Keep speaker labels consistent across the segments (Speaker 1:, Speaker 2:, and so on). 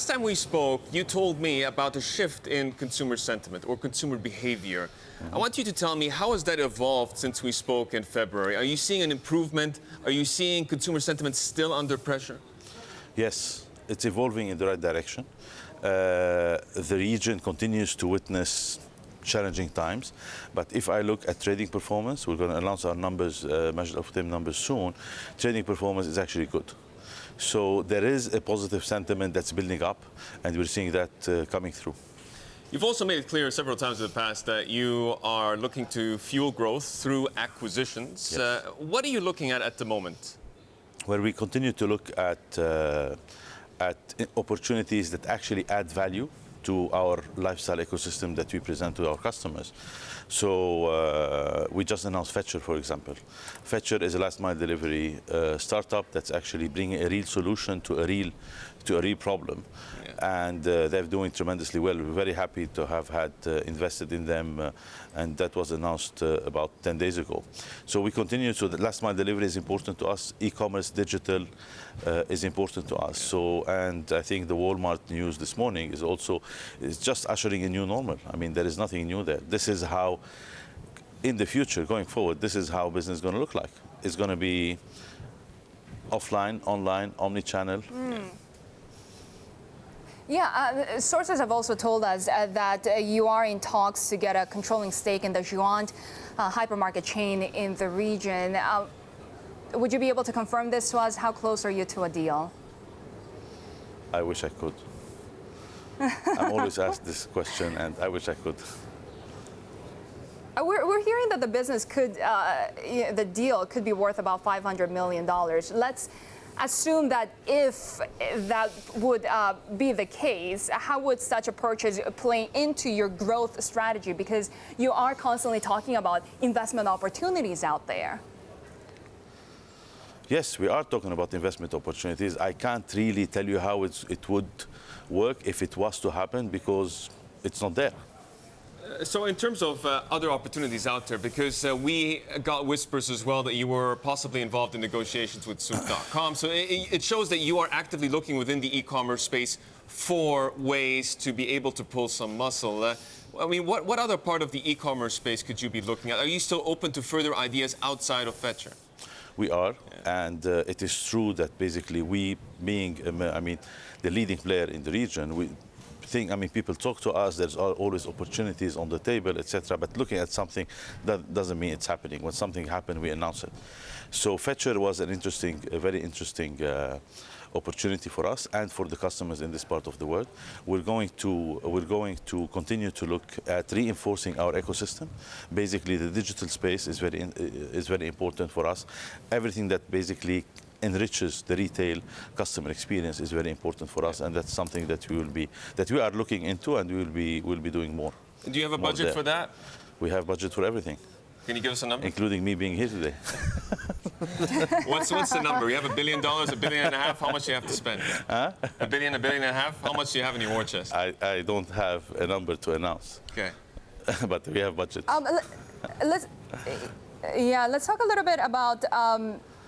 Speaker 1: Last time we spoke, you told me about a shift in consumer sentiment or consumer behavior. I want you to tell me, how has that evolved since we spoke in February? Are you seeing an improvement? Are you seeing consumer sentiment still under pressure?
Speaker 2: Yes, it's evolving in the right direction. The region continues to witness challenging times, but if I look at trading performance, we're going to announce our numbers, Majid Al Futtaim numbers soon. Trading performance is actually good. So there is a positive sentiment that's building up, and we're seeing that coming through.
Speaker 1: You've also made it clear several times in the past that you are looking to fuel growth through acquisitions.
Speaker 2: Yes.
Speaker 1: What are you looking at the moment?
Speaker 2: Where we continue to look at opportunities that actually add value to our lifestyle ecosystem that we present to our customers. So we just announced Fetcher, for example. Fetcher is a last mile delivery startup that's actually bringing a real solution to a real problem. Yeah. And they're doing tremendously well. We're very happy to have had invested in them, and that was announced about 10 days ago. So we continue, so the last mile delivery is important to us. E-commerce, digital is important to us. So, and I think the Walmart news this morning is just ushering a new normal. I mean, there is nothing new there. This is how, in the future, going forward, this is how business is going to look like. It's going to be offline, online, omni-channel.
Speaker 3: Yeah, sources have also told us that you are in talks to get a controlling stake in the Juand hypermarket chain in the region. Would you be able to confirm this to us? How close are you to a deal?
Speaker 2: I wish I could. I'm always asked this question, and I wish I could.
Speaker 3: We're hearing that the business could, the deal could be worth about $500 million. Let's assume that if that would be the case, how would such a purchase play into your growth strategy? Because you are constantly talking about investment opportunities out there.
Speaker 2: Yes, we are talking about investment opportunities. I can't really tell you how it would work if it was to happen, because it's not there.
Speaker 1: So in terms of other opportunities out there, because we got whispers as well that you were possibly involved in negotiations with Souq.com. So it shows that you are actively looking within the e-commerce space for ways to be able to pull some muscle. I mean, what other part of the e-commerce space could you be looking at? Are you still open to further ideas outside of Fetcher?
Speaker 2: We are, and it is true that basically we, being, the leading player in the region, people talk to us, there's always opportunities on the table, etc. But looking at something, that doesn't mean it's happening. When something happens, we announce it. So Fetcher was a very interesting opportunity for us and for the customers in this part of the world. We're going to continue to look at reinforcing our ecosystem. Basically, the digital space is very important for us. Everything that basically enriches the retail customer experience is very important for us, and that's something that we are looking into, and we'll be doing more.
Speaker 1: Do you have a budget for that? We
Speaker 2: have budget for everything.
Speaker 1: Can you give us a number?
Speaker 2: Including me being here today.
Speaker 1: What's the number? You have $1 billion, $1.5 billion. How much do you have to spend?
Speaker 2: Huh?
Speaker 1: $1 billion, $1.5 billion. How much do you have in your war chest?
Speaker 2: I don't have a number to announce.
Speaker 1: Okay.
Speaker 2: But we have budget.
Speaker 3: Let's talk a little bit about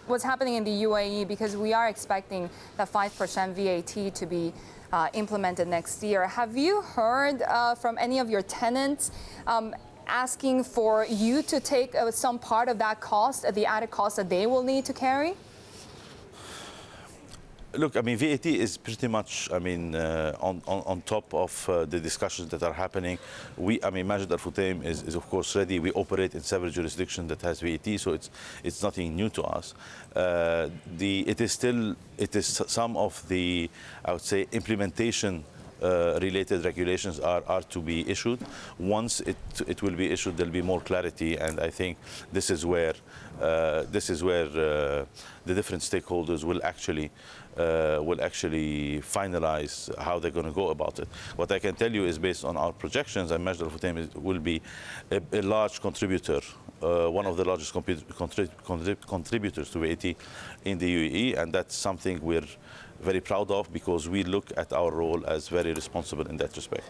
Speaker 3: what's happening in the UAE, because we are expecting that 5% VAT to be implemented next year. Have you heard from any of your tenants asking for you to take some part of that cost, the added cost that they will need to carry?
Speaker 2: Look, VAT is pretty much, on top of the discussions that are happening. Majid Al Futtaim is of course ready. We operate in several jurisdictions that has VAT, so it's nothing new to us. It is some of the, I would say, implementation related regulations are to be issued. Once it will be issued, there'll be more clarity, and I think this is where the different stakeholders will actually finalize how they're going to go about it. What I can tell you is, based on our projections, and Majid Al Futtaim will be a large contributor, one of the largest contributors to VAT in the UAE, and that's something we're very proud of, because we look at our role as very responsible in that respect.